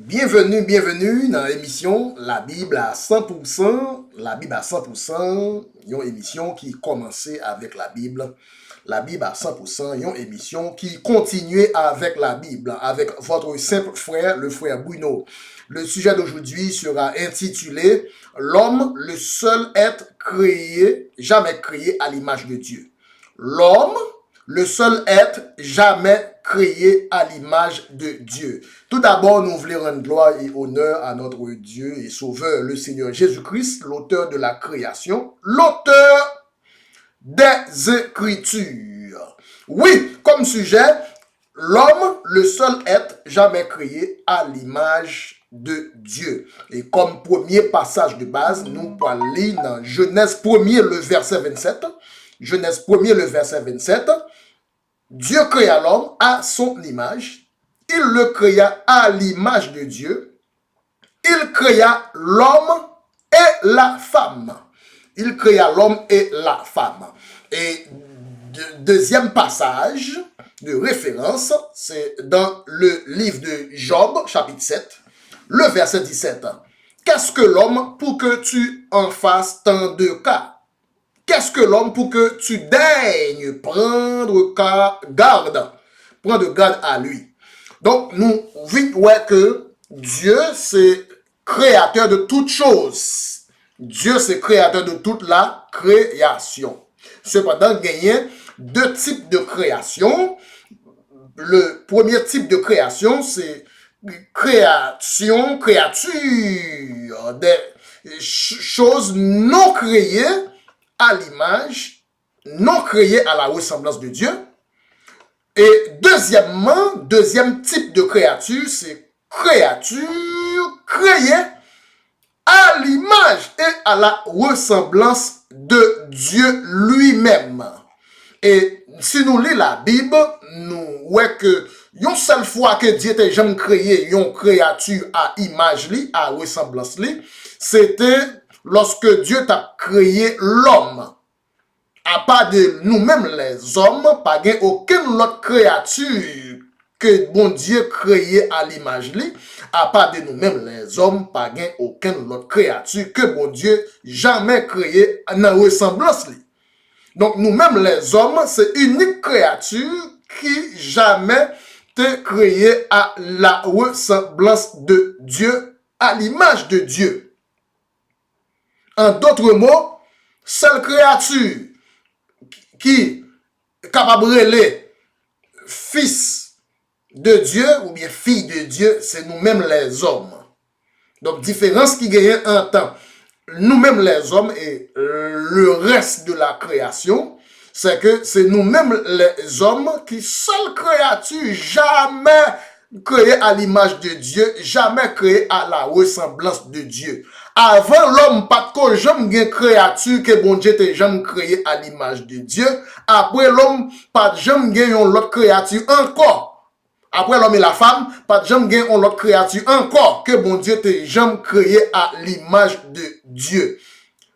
Bienvenue dans l'émission La Bible à 100%. La Bible à 100%, une émission qui commençait avec la Bible. La Bible à 100%, une émission qui continuait avec la Bible, avec votre simple frère, le frère Bruno. Le sujet d'aujourd'hui sera intitulé L'homme, le seul être créé, jamais créé à l'image de Dieu. L'homme, le seul être jamais créé à l'image de Dieu. Tout d'abord, nous voulons rendre gloire et honneur à notre Dieu et Sauveur, le Seigneur Jésus-Christ, l'auteur de la création, l'auteur des Écritures. Oui, comme sujet, l'homme, le seul être jamais créé à l'image de Dieu. Et comme premier passage de base, nous allons lire dans Genèse 1er, le verset 27. Genèse 1er, le verset 27. Dieu créa l'homme à son image. Il le créa à l'image de Dieu. Il créa l'homme et la femme. Il créa l'homme et la femme. Et deuxième passage de référence, c'est dans le livre de Job, chapitre 7, le verset 17. Qu'est-ce que l'homme pour que tu en fasses tant de cas? Qu'est-ce que l'homme pour que tu daignes prendre garde à lui? Donc, nous voyons que Dieu, c'est créateur de toutes choses. Dieu, c'est créateur de toute la création. Cependant, il y a deux types de création. Le premier type de création, c'est créature, des choses non créées à l'image, non créées à la ressemblance de Dieu. Et deuxièmement, deuxième type de créature, c'est créature créée à l'image et à la ressemblance de Dieu lui-même. Et si nous lisons la Bible, nous voyons que une seule fois que Dieu a jamais créé une créature à image li, à ressemblance li, c'était lorsque Dieu a créé l'homme. À part de nous-mêmes les hommes, pas aucune autre créature que bon Dieu créé à l'image li, à part de nous-mêmes les hommes, pas aucune autre créature que bon Dieu jamais créé dans ressemblance li. Donc nous-mêmes les hommes, c'est unique créature qui jamais été créée à la ressemblance de Dieu, à l'image de Dieu. En d'autres mots, seule créature qui est capable de les fils de Dieu ou bien fille de Dieu, c'est nous-mêmes les hommes. Donc, différence qui gagne en temps, nous-mêmes les hommes et le reste de la création, c'est que c'est nous-mêmes les hommes qui, seule créature, jamais créée à l'image de Dieu, jamais créée à la ressemblance de Dieu. Avant l'homme, pas de jamais créature que bon Dieu t'a jamais créé à l'image de Dieu. Après l'homme, pas de jamais une autre créature encore. Après l'homme et la femme, pas de jamais une autre créature encore que bon Dieu t'a jamais créé à l'image de Dieu.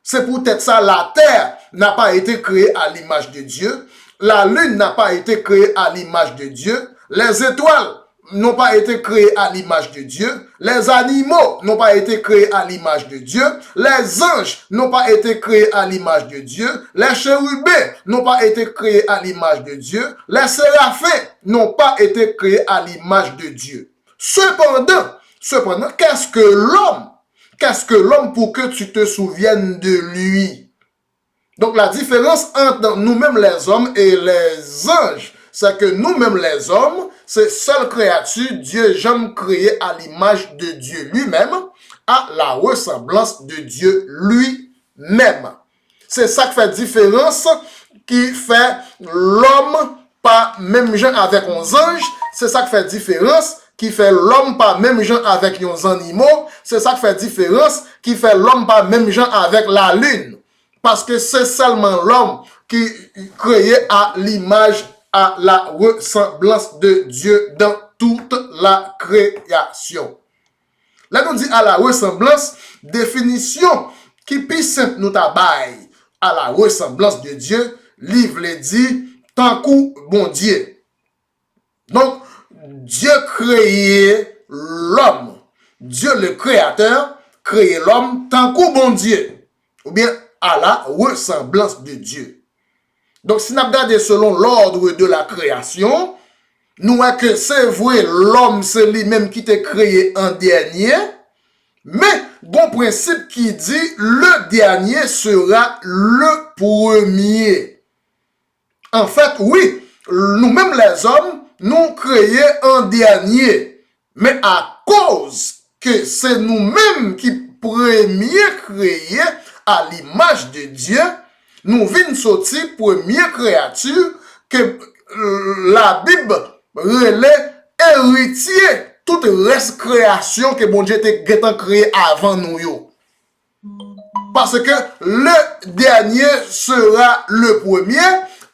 C'est peut-être ça, la terre n'a pas été créée à l'image de Dieu. La lune n'a pas été créée à l'image de Dieu. Les étoiles n'ont pas été créées à l'image de Dieu. Les animaux n'ont pas été créés à l'image de Dieu. Les anges n'ont pas été créés à l'image de Dieu. Les chérubins n'ont pas été créés à l'image de Dieu. Les séraphins n'ont pas été créés à l'image de Dieu. Cependant, qu'est-ce que l'homme? Qu'est-ce que l'homme pour que tu te souviennes de lui? Donc la différence entre nous-mêmes les hommes et les anges, c'est que nous-mêmes les hommes, c'est seule créature, Dieu jamais créé à l'image de Dieu lui-même, à la ressemblance de Dieu lui-même. C'est ça qui fait différence, qui fait l'homme pas même genre avec un ange, c'est ça qui fait différence, qui fait l'homme pas même genre avec les animaux, c'est ça qui fait différence, qui fait l'homme pas même genre avec la lune. Parce que c'est seulement l'homme qui est créé à l'image, à la ressemblance de Dieu dans toute la création. Là, nous dit à la ressemblance, définition qui puisse nous tabaille à la ressemblance de Dieu, livre le dit, tant coup bon Dieu. Donc, Dieu créé l'homme. Dieu le créateur créé l'homme tant qu'au bon Dieu, ou bien à la ressemblance de Dieu. Donc si nous regardons selon l'ordre de la création, nous voyons que c'est vrai, l'homme c'est lui-même qui t'a créé en dernier, mais bon principe qui dit le dernier sera le premier. En fait, oui, nous-mêmes les hommes, nous créons en dernier, mais à cause que c'est nous-mêmes qui premier créés à l'image de Dieu, nous venons sortir première créature que la Bible relève héritier toute reste création que bon Dieu t'a créé avant nous yo. Parce que le dernier sera le premier.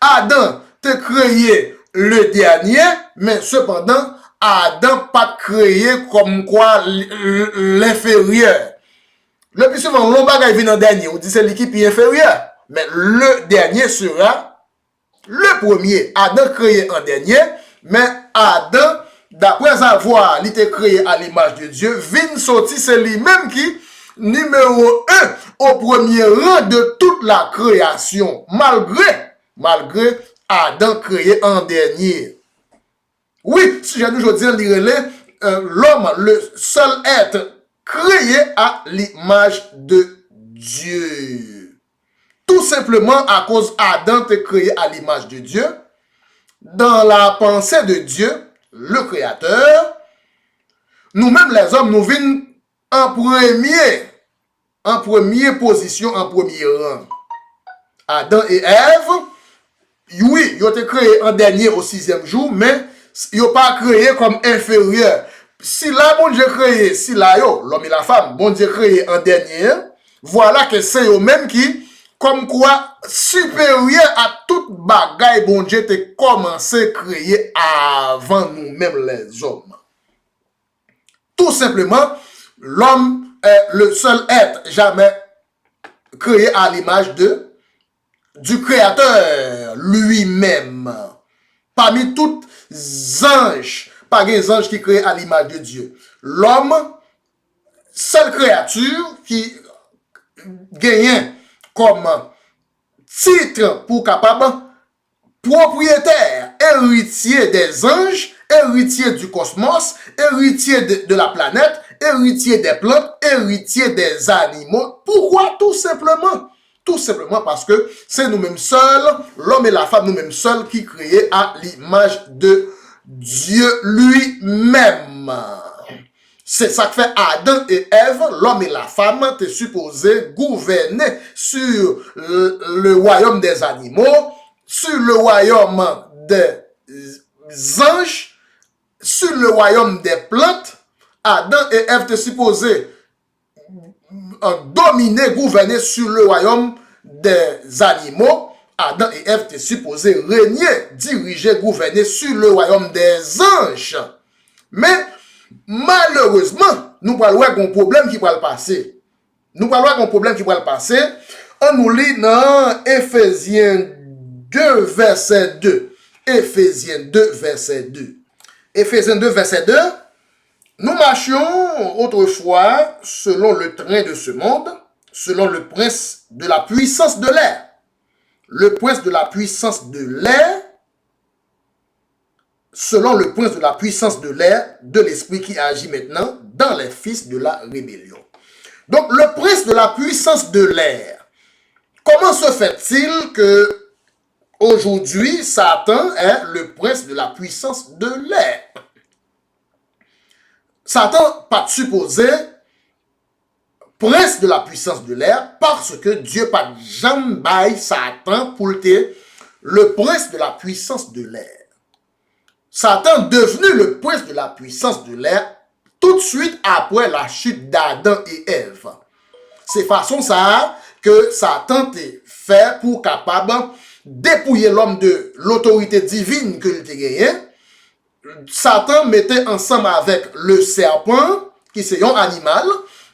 Adam t'a créé le dernier, mais cependant Adam pas créé comme quoi l'inférieur. Le plus souvent, l'on bagaille vient en dernier, on dit c'est l'équipe inférieure. Mais le dernier sera le premier. Adam créé en dernier, mais Adam, d'après avoir été créé à l'image de Dieu, vient sortir, c'est lui-même qui, numéro 1, au premier rang de toute la création, malgré Adam créé en dernier. Oui, si j'ai aujourd'hui l'homme, le seul être créé à l'image de Dieu. Tout simplement à cause Adam était créé à l'image de Dieu. Dans la pensée de Dieu, le Créateur, nous-mêmes les hommes, nous venons en première position, en premier rang. Adam et Ève, oui, ils ont été créés en dernier au 6e jour, mais ils n'ont pas créé comme inférieur. Si là, bon Dieu créé, si là, l'homme et la femme, bon Dieu créé en dernier, voilà que c'est eux-mêmes qui, comme quoi, supérieur à toute bagaille, bon Dieu t'a commencé à créer avant nous-mêmes les hommes. Tout simplement, l'homme est le seul être jamais créé à l'image du Créateur lui-même. Parmi tous les anges, pas des anges qui créent à l'image de Dieu. L'homme, seule créature qui gagne comme titre pour capable propriétaire, héritier des anges, héritier du cosmos, héritier de la planète, héritier des plantes, héritier des animaux. Pourquoi? Tout simplement. Tout simplement parce que c'est nous-mêmes seuls, l'homme et la femme nous-mêmes seuls qui créent à l'image de Dieu lui-même. C'est ça que fait Adam et Ève, l'homme et la femme, étaient supposés gouverner sur le royaume des animaux, sur le royaume des anges, sur le royaume des plantes. Adam et Ève étaient supposés dominer, gouverner sur le royaume des animaux. Adam et Ève étaient supposés régner, diriger, gouverner sur le royaume des anges. Mais malheureusement, nous parlons d'un problème qui va le passer. Nous parlons d'un problème qui va le passer. On nous lit dans Éphésiens 2, verset 2. Éphésiens 2, verset 2. Éphésiens 2, verset 2. Nous marchions autrefois selon le train de ce monde, selon le prince de la puissance de l'air. Le prince de la puissance de l'air, selon le prince de la puissance de l'air, de l'esprit qui agit maintenant dans les fils de la rébellion. Donc, le prince de la puissance de l'air, comment se fait-il que aujourd'hui, Satan est le prince de la puissance de l'air? Satan pas supposé prince de la puissance de l'air parce que Dieu pas jamais Satan pour le prince de la puissance de l'air. Satan devenu le prince de la puissance de l'air tout de suite après la chute d'Adam et Ève. C'est façon ça que Satan t'est fait pour capable dépouiller l'homme de l'autorité divine que il t'a gagné. Satan mettait ensemble avec le serpent, qui c'est un animal,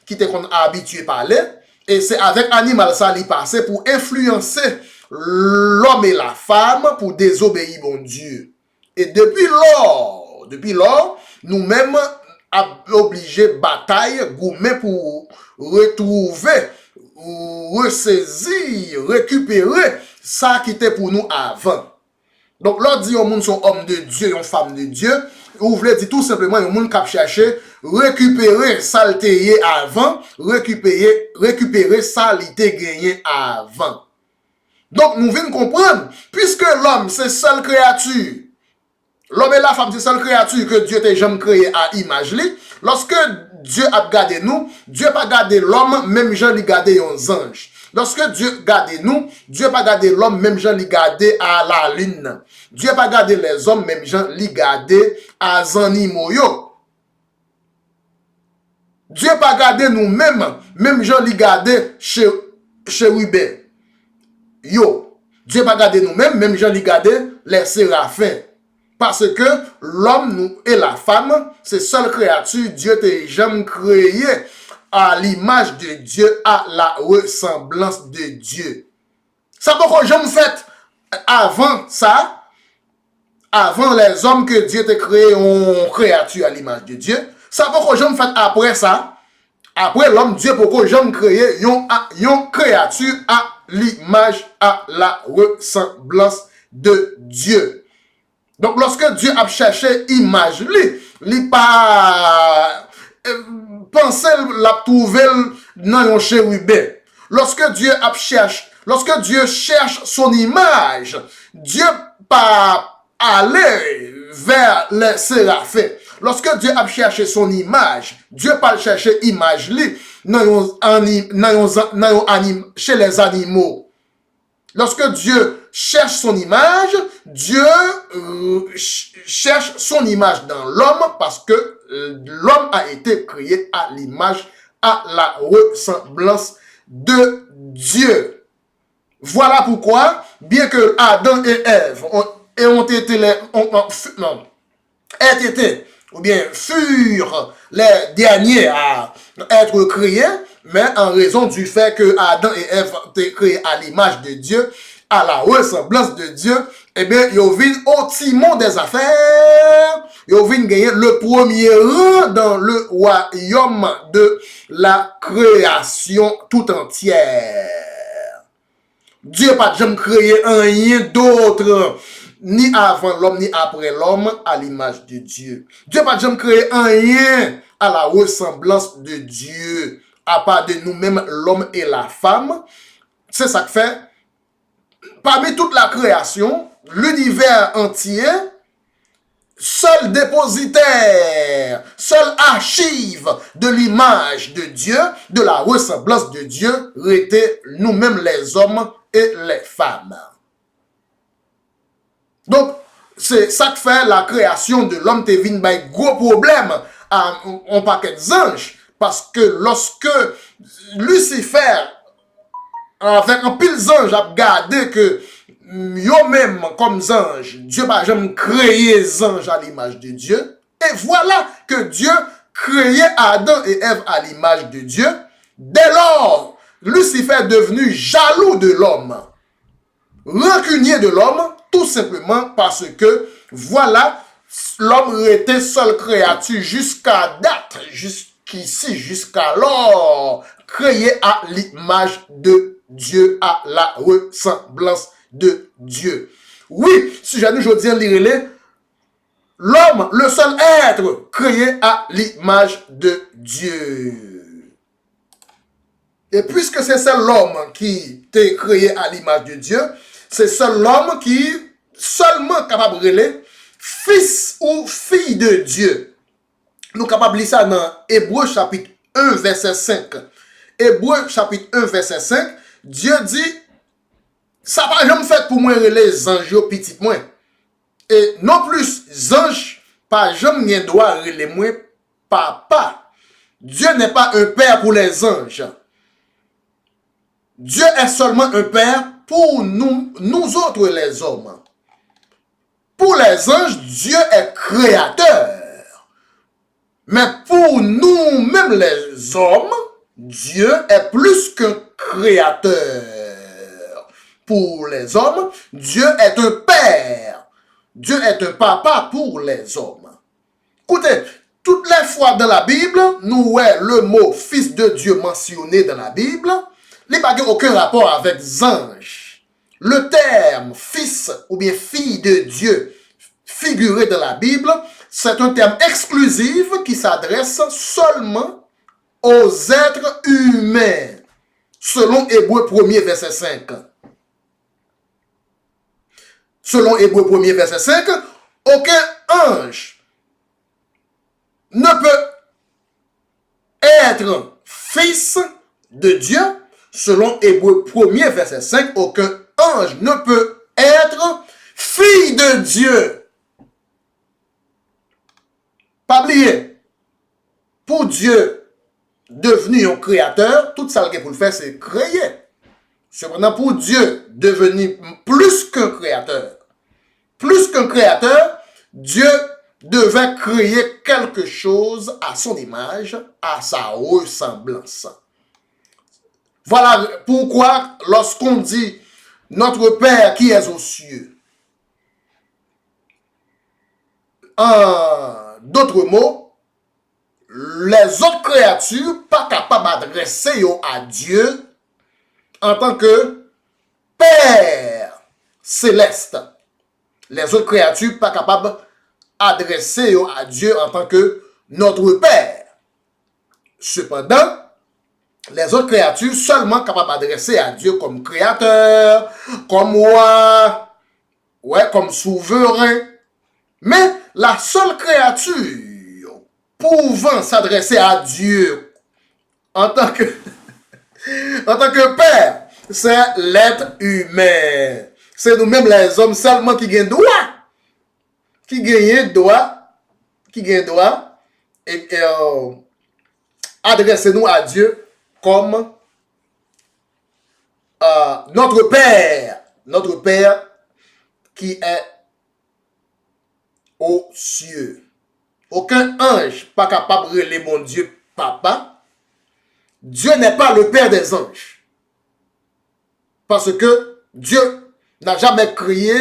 qui était habitué à parler, et c'est avec animal ça lui passait pour influencer l'homme et la femme pour désobéir bon Dieu. Et depuis lors, nous-mêmes, a obligé bataille gourmet pour retrouver, ressaisir, récupérer ça qui était pour nous avant. Donc, l'on dit au monde sont hommes de Dieu, une femme de Dieu, ou vous voulez dire tout simplement, un monde qui a cherché récupérer ça qui avant, récupérer ça qui gagné avant. Donc, nous venons comprendre, puisque l'homme, c'est seule créature, l'homme et la femme, c'est seule créature que Dieu t'a jamais créé à image li. Lorsque Dieu a gardé nous, Dieu pas gardé l'homme, même Jean lui gardé les anges. Lorsque Dieu garde nous, Dieu pas gardé l'homme, même Jean lui gardé à la lune. Dieu pas gardé les hommes, même Jean lui gardé à animaux yo. Dieu pas gardé nous-mêmes, même Jean lui gardé chez Ruben. Yo, Dieu pas gardé nous-mêmes, même Jean lui gardé les séraphins. Parce que l'homme nous et la femme, c'est seule créature, Dieu t'a jamais créé à l'image de Dieu, à la ressemblance de Dieu. Ça pourquoi jamais fait avant ça, avant les hommes que Dieu t'a créé en créature à l'image de Dieu. Ça pourquoi jamais fait après ça, après l'homme, Dieu pourquoi jamais créé une créature à l'image, à la ressemblance de Dieu. Donc, lorsque Dieu a cherché image, il pas pensé la trouver dans un chérubin. Lorsque Dieu cherche son image, Dieu pas aller vers les séraphins. Lorsque Dieu a cherché son image, Dieu pas chercher image chez les animaux. Lorsque Dieu cherche son image, Dieu cherche son image dans l'homme parce que l'homme a été créé à l'image, à la ressemblance de Dieu. Voilà pourquoi, bien que Adam et Ève furent les derniers à être créés, mais en raison du fait que Adam et Ève étaient créés à l'image de Dieu, à la ressemblance de Dieu, eh bien, ils viennent au timon des affaires, ils viennent gagner le premier rang dans le royaume de la création tout entière. Dieu n'a pas jamais créé rien d'autre, ni avant l'homme, ni après l'homme, à l'image de Dieu. Dieu n'a pas jamais créé rien à la ressemblance de Dieu, à part de nous-mêmes, l'homme et la femme. C'est ça que fait, parmi toute la création, l'univers entier, seul dépositaire, seule archive de l'image de Dieu, de la ressemblance de Dieu, était nous-mêmes les hommes et les femmes. Donc, c'est ça que fait la création de l'homme te vient by gros problème à un paquet d'anges. Parce que lorsque Lucifer, avec un pile d'anges, a regardé que yo même comme anges, Dieu n'a jamais créé les anges à l'image de Dieu. Et voilà que Dieu créait Adam et Ève à l'image de Dieu. Dès lors, Lucifer est devenu jaloux de l'homme, rancunier de l'homme, tout simplement parce que, voilà, l'homme était seule créature jusqu'à date, jusqu'ici, jusqu'alors, créé à l'image de Dieu, à la ressemblance de Dieu. Oui, si j'allais aujourd'hui lire l'homme, le seul être créé à l'image de Dieu. Et puisque c'est seul l'homme qui t'est créé à l'image de Dieu, c'est seul l'homme qui seulement capable de relire fils ou fille de Dieu. Nous capables de lire ça dans Hébreux chapitre 1 verset 5. Hébreux chapitre 1 verset 5, Dieu dit, ça pas jamais fait pour moi les anges petit moi. Et non plus anges pas jamais droit relais moi papa. Dieu n'est pas un père pour les anges. Dieu est seulement un père pour nous autres les hommes. Pour les anges, Dieu est créateur. Mais pour nous-mêmes les hommes, Dieu est plus qu'un créateur. Pour les hommes, Dieu est un père. Dieu est un papa pour les hommes. Écoutez, toutes les fois dans la Bible, nous voyons le mot fils de Dieu mentionné dans la Bible, il n'y a aucun rapport avec ange. Le terme fils ou bien fille de Dieu figuré dans la Bible, c'est un terme exclusif qui s'adresse seulement aux êtres humains, selon Hébreux 1er verset 5. Selon Hébreux 1er verset 5, aucun ange ne peut être fils de Dieu. Selon Hébreux 1er verset 5, aucun ange ne peut être fille de Dieu. Pas oublier, pour Dieu devenu un créateur, tout ça qu'il pour le faire, c'est créer. Cependant, pour Dieu devenu plus qu'un créateur, Dieu devait créer quelque chose à son image, à sa ressemblance. Voilà pourquoi, lorsqu'on dit notre Père qui est aux cieux, en d'autres mots, les autres créatures pas capables d'adresser à Dieu en tant que Père céleste. Les autres créatures pas capables d'adresser à Dieu en tant que notre Père. Cependant, les autres créatures seulement capables d'adresser à Dieu comme créateur, comme roi, comme souverain. Mais la seule créature pouvant s'adresser à Dieu en tant que Père, c'est l'être humain. C'est nous-mêmes les hommes seulement qui gagnent droit. Et adressez-nous à Dieu comme notre Père qui est aux cieux. Aucun ange pas capable de relayer mon Dieu papa. Dieu n'est pas le Père des anges. Parce que Dieu n'a jamais créé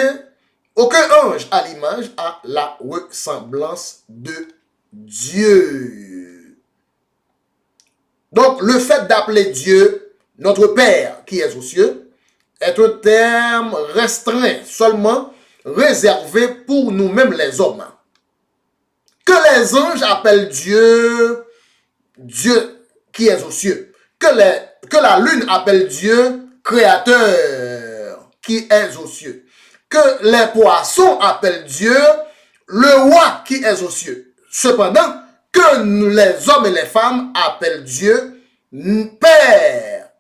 aucun ange à l'image, à la ressemblance de Dieu. Donc, le fait d'appeler Dieu notre Père qui est aux cieux est un terme restreint, seulement réservé pour nous-mêmes les hommes. Que les anges appellent Dieu qui est aux cieux. Que la lune appelle Dieu créateur qui est aux cieux. Que les poissons appellent Dieu le roi qui est aux cieux. Cependant, que les hommes et les femmes appellent Dieu Père,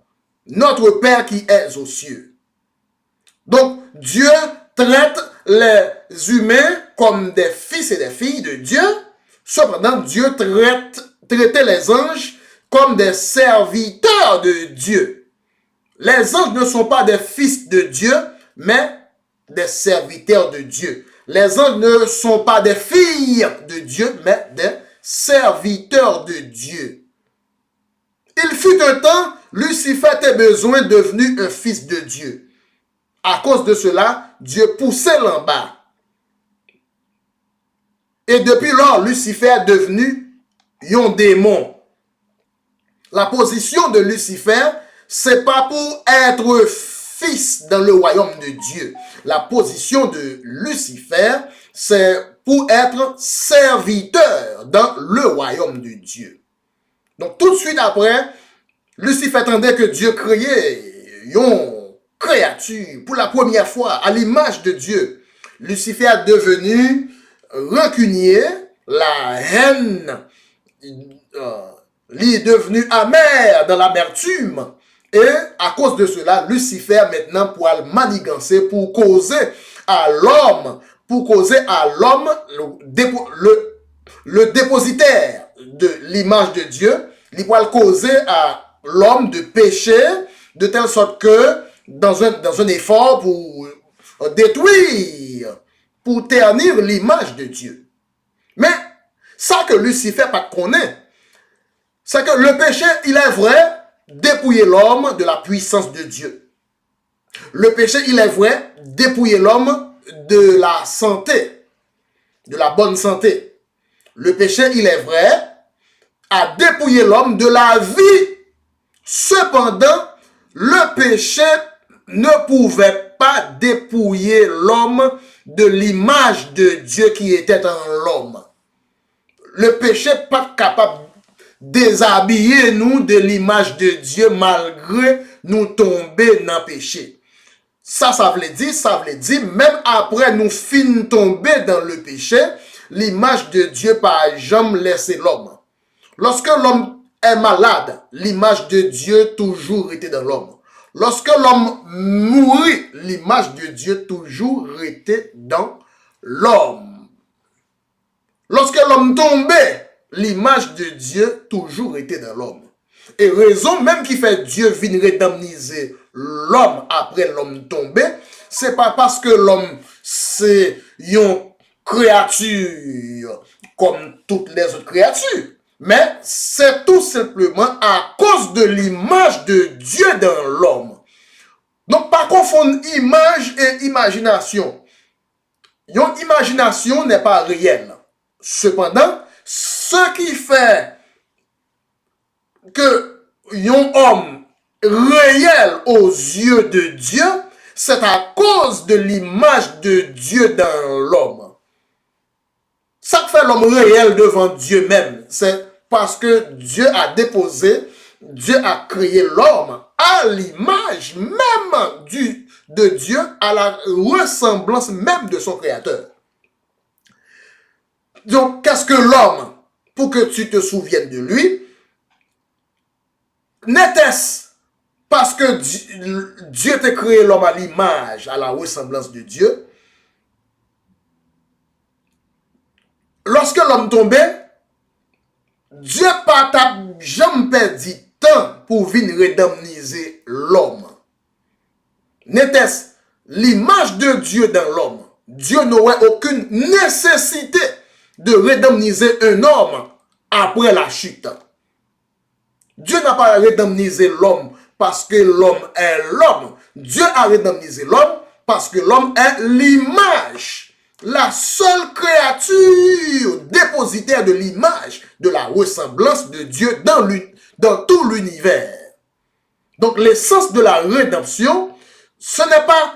notre Père qui est aux cieux. Donc, Dieu traite les humains comme des fils et des filles de Dieu. Cependant, Dieu traitait les anges comme des serviteurs de Dieu. Les anges ne sont pas des fils de Dieu, mais des serviteurs de Dieu. Les anges ne sont pas des filles de Dieu, mais des serviteurs de Dieu. Il fut un temps, Lucifer était besoin devenu un fils de Dieu. À cause de cela, Dieu poussait l'en bas. Et depuis lors, Lucifer est devenu un démon. La position de Lucifer, c'est pas pour être fils dans le royaume de Dieu. La position de Lucifer, c'est pour être serviteur dans le royaume de Dieu. Donc tout de suite après, Lucifer attendait que Dieu créait une créature pour la première fois à l'image de Dieu. Lucifer est devenu rancunier, la haine est devenue amère dans l'amertume. Et à cause de cela, Lucifer maintenant pourra manigancer pour causer à l'homme, le dépositaire de l'image de Dieu, il pourra causer à l'homme de pécher de telle sorte que dans un effort pour détruire, pour ternir l'image de Dieu. Mais ça que Lucifer pas connaît, c'est que le péché, il est vrai, dépouiller l'homme de la puissance de Dieu. Le péché, il est vrai, dépouiller l'homme de la santé, de la bonne santé. Le péché, il est vrai, a dépouillé l'homme de la vie. Cependant, le péché ne pouvait pas dépouiller l'homme de l'image de Dieu qui était en l'homme. Le péché n'est pas capable de déshabiller nous de l'image de Dieu malgré nous tomber dans le péché. Ça veut dire, même après nous fin tomber dans le péché, l'image de Dieu pas jamais laissé l'homme. Lorsque l'homme est malade, l'image de Dieu toujours était dans l'homme. Lorsque l'homme mourit, l'image de Dieu toujours était dans l'homme. Lorsque l'homme tombait, l'image de Dieu toujours était dans l'homme. Et raison même qui fait Dieu venir redamniser l'homme après l'homme tombé, c'est pas parce que l'homme c'est une créature comme toutes les autres créatures, mais c'est tout simplement à cause de l'image de Dieu dans l'homme. Donc pas confondre image et imagination. Une imagination n'est pas réelle. Cependant, ce qui fait que un homme réel aux yeux de Dieu, c'est à cause de l'image de Dieu dans l'homme. Ça qui fait l'homme réel devant Dieu même, c'est parce que Dieu a déposé, Dieu a créé l'homme à l'image même de Dieu, à la ressemblance même de son créateur. Donc, qu'est-ce que l'homme, pour que tu te souviennes de lui, n'était-ce parce que Dieu t'a créé l'homme à l'image, à la ressemblance de Dieu. Lorsque l'homme tombait, Dieu pas jamais perdu temps pour venir redamniser l'homme. N'était-ce l'image de Dieu dans l'homme? Dieu n'aurait aucune nécessité de redamniser un homme après la chute. Dieu n'a pas redamnisé l'homme parce que l'homme est l'homme. Dieu a redamnisé l'homme parce que l'homme est l'image. La seule créature dépositaire de l'image, de la ressemblance de Dieu dans tout l'univers. Donc l'essence de la rédemption, ce n'est pas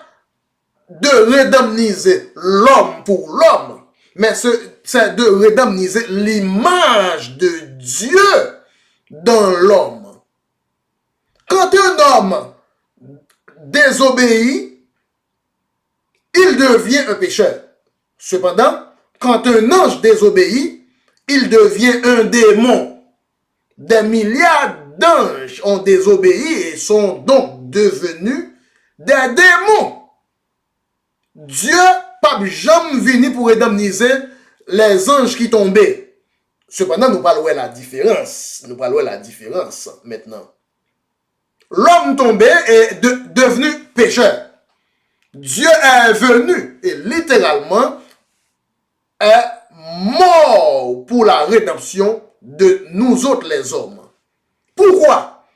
de redamniser l'homme pour l'homme, mais c'est de redamniser l'image de Dieu dans l'homme. Quand un homme désobéit, il devient un pécheur. Cependant, quand un ange désobéit, il devient un démon. Des milliards d'anges ont désobéi et sont donc devenus des démons. Dieu pas jamais venu pour indemniser les anges qui tombaient. Cependant, nous parlons de la différence. Nous parlons de la différence maintenant. L'homme tombé est devenu pécheur. Dieu est venu et littéralement est mort pour la rédemption de nous autres les hommes. Pourquoi?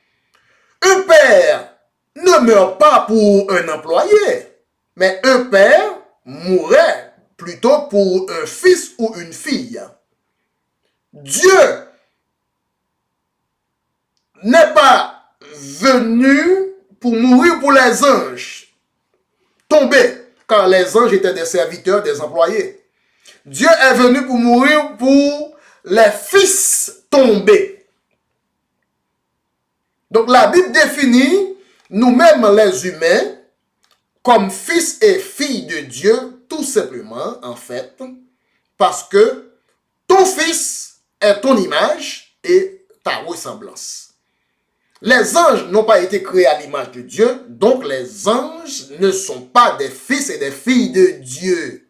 Un père ne meurt pas pour un employé, mais un père mourrait plutôt pour un fils ou une fille. Dieu n'est pas venu pour mourir pour les anges tombés, car les anges étaient des serviteurs, des employés. Dieu est venu pour mourir pour les fils tombés. Donc la Bible définit nous-mêmes les humains comme fils et filles de Dieu, tout simplement, en fait, parce que ton fils est ton image et ta ressemblance. Les anges n'ont pas été créés à l'image de Dieu, donc les anges ne sont pas des fils et des filles de Dieu.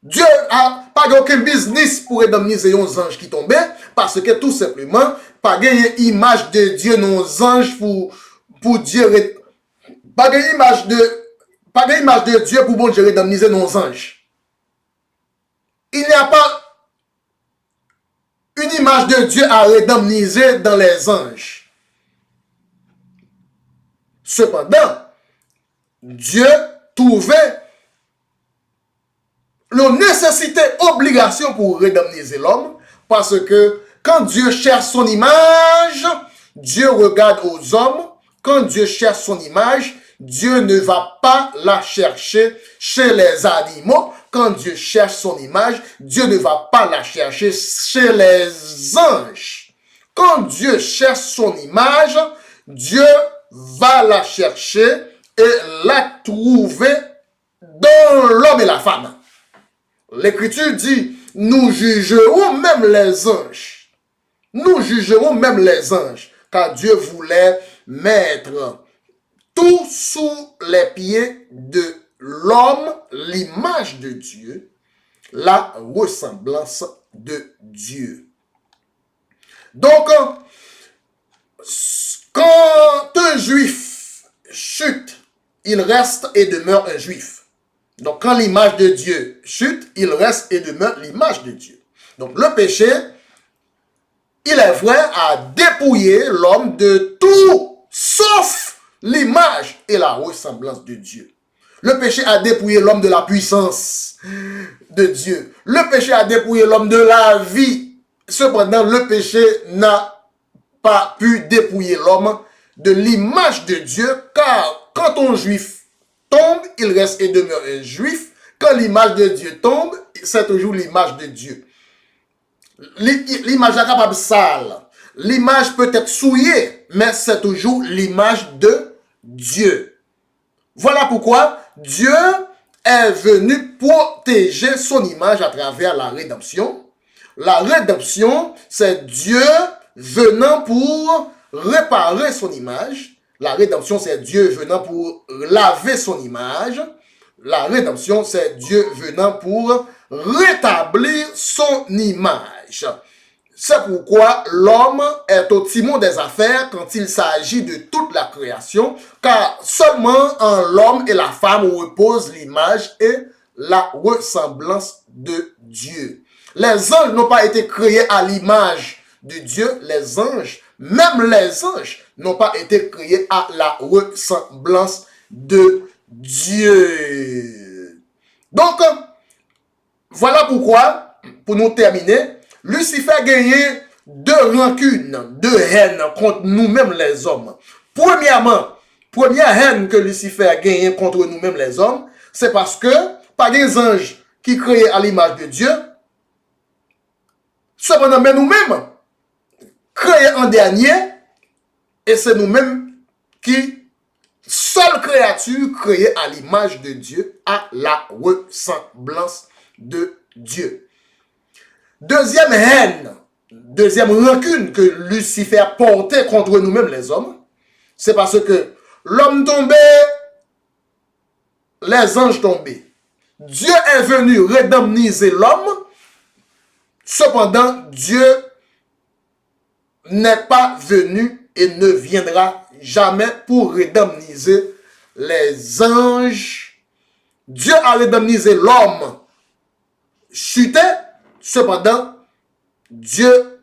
Dieu n'a pas aucun business pour indemniser les anges qui tombaient, parce que tout simplement, pas une image de Dieu nos anges pour Dieu, pas une image de Dieu pour bon Dieu indemniser nos anges. Il n'y a pas une image de Dieu à indemniser dans les anges. Cependant, Dieu trouvait la nécessité, obligation pour redamniser l'homme, parce que quand Dieu cherche son image, Dieu regarde aux hommes. Quand Dieu cherche son image, Dieu ne va pas la chercher chez les animaux. Quand Dieu cherche son image, Dieu ne va pas la chercher chez les anges. Quand Dieu cherche son image, Dieu va la chercher et la trouver dans l'homme et la femme. L'Écriture dit, nous jugerons même les anges. Nous jugerons même les anges, car Dieu voulait mettre tout sous les pieds de l'homme, l'image de Dieu, la ressemblance de Dieu. Donc, quand un juif chute, il reste et demeure un juif. Donc, quand l'image de Dieu chute, il reste et demeure l'image de Dieu. Donc, le péché, il est vrai, a dépouillé l'homme de tout, sauf l'image et la ressemblance de Dieu. Le péché a dépouillé l'homme de la puissance de Dieu. Le péché a dépouillé l'homme de la vie. Cependant, le péché n'a pas pu dépouiller l'homme de l'image de Dieu, car quand un juif tombe, il reste et demeure un juif. Quand l'image de Dieu tombe, c'est toujours l'image de Dieu. L'image est capable sale. L'image peut être souillée, mais c'est toujours l'image de Dieu. Voilà pourquoi Dieu est venu protéger son image à travers la rédemption. La rédemption, c'est Dieu venant pour réparer son image. La rédemption, c'est Dieu venant pour laver son image. La rédemption, c'est Dieu venant pour rétablir son image. C'est pourquoi l'homme est au timon des affaires quand il s'agit de toute la création, car seulement en l'homme et la femme repose l'image et la ressemblance de Dieu. Les anges n'ont pas été créés à l'image de Dieu. Les anges, même les anges, n'ont pas été créés à la ressemblance de Dieu. Donc, voilà pourquoi, pour nous terminer, Lucifer gagnait deux rancunes, deux haines contre nous-mêmes les hommes. Première haine que Lucifer gagnait contre nous-mêmes les hommes, c'est parce que, pas des anges qui créaient à l'image de Dieu, cependant, mais nous-mêmes, créés en dernier, et c'est nous-mêmes qui, seule créature créée à l'image de Dieu, à la ressemblance de Dieu. Deuxième haine, deuxième rancune que Lucifer portait contre nous-mêmes les hommes, c'est parce que l'homme tombé, les anges tombés. Dieu est venu redamniser l'homme, cependant Dieu n'est pas venu et ne viendra jamais pour redamniser les anges. Dieu a redamnisé l'homme chuté, cependant, Dieu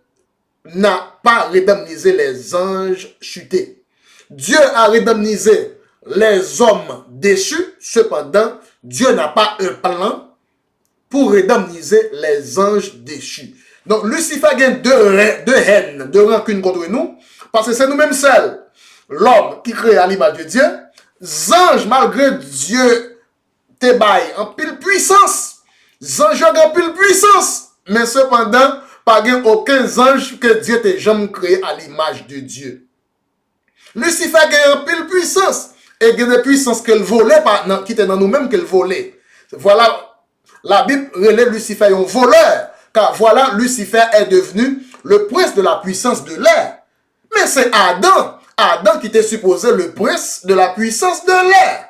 n'a pas redamnisé les anges chutés. Dieu a redamnisé les hommes déchus, cependant, Dieu n'a pas un plan pour redamniser les anges déchus. Donc, Lucifer gagne deux haines, deux rancunes contre nous, parce que c'est nous-mêmes seuls. L'homme qui crée à l'image de Dieu, les anges, malgré Dieu, te baille en pile puissance. Les anges ont en pile puissance. Mais cependant, pas aucun ange que Dieu t'ait jamais créé à l'image de Dieu. Lucifer a en pile puissance. Et il y a des puissances qu'elle volait, qui étaient dans nous-mêmes qu'elle volait. Voilà, la Bible relève Lucifer un voleur. Car voilà, Lucifer est devenu le prince de la puissance de l'air. Mais c'est Adam qui était supposé le prince de la puissance de l'air.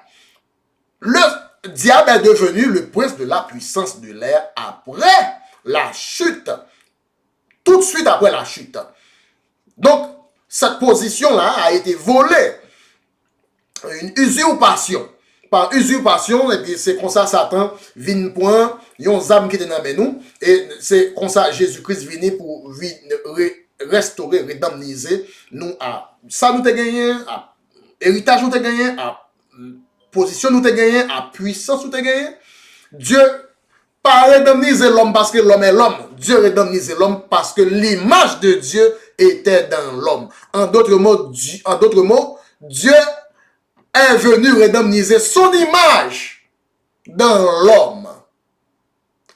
Le diable est devenu le prince de la puissance de l'air après la chute. Tout de suite après la chute. Donc, cette position-là a été volée. Une usurpation. Par usurpation, et puis c'est comme ça Satan vient point, yon âme qui était dans nous, et c'est comme ça Jésus-Christ vient pour restaurer, redamniser nous à ça nous te gagné, à héritage nous te gagné, à position nous te gagné, à puissance nous te gagné. Dieu Pas redemniser l'homme parce que l'homme est l'homme. Dieu redemniser l'homme parce que l'image de Dieu était dans l'homme. En d'autres mots, Dieu est venu redemniser son image dans l'homme.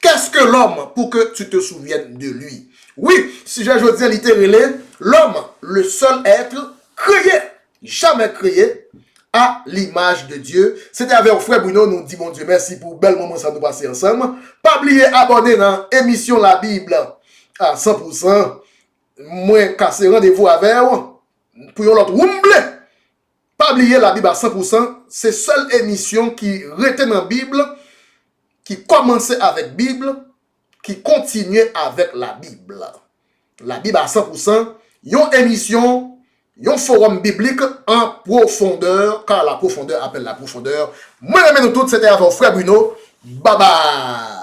Qu'est-ce que l'homme pour que tu te souviennes de lui? Oui, si je dis littéralement, l'homme, le seul être créé, jamais créé, à l'image de Dieu. C'était avec frère Bruno, nous dit bon Dieu merci pour bel moment ça nous passer ensemble. Pas oublier abonner dans émission La Bible à 100%. Moi, casser rendez-vous avec pour l'autre rumble. Pas oublier La Bible à 100%. C'est seule émission qui retient dans la Bible, qui commençait avec Bible, qui continuait avec la Bible. La Bible à 100%. Une émission, un forum biblique en profondeur, car la profondeur appelle la profondeur. Moi, nous tous, c'était avec frère Bruno. Bye bye.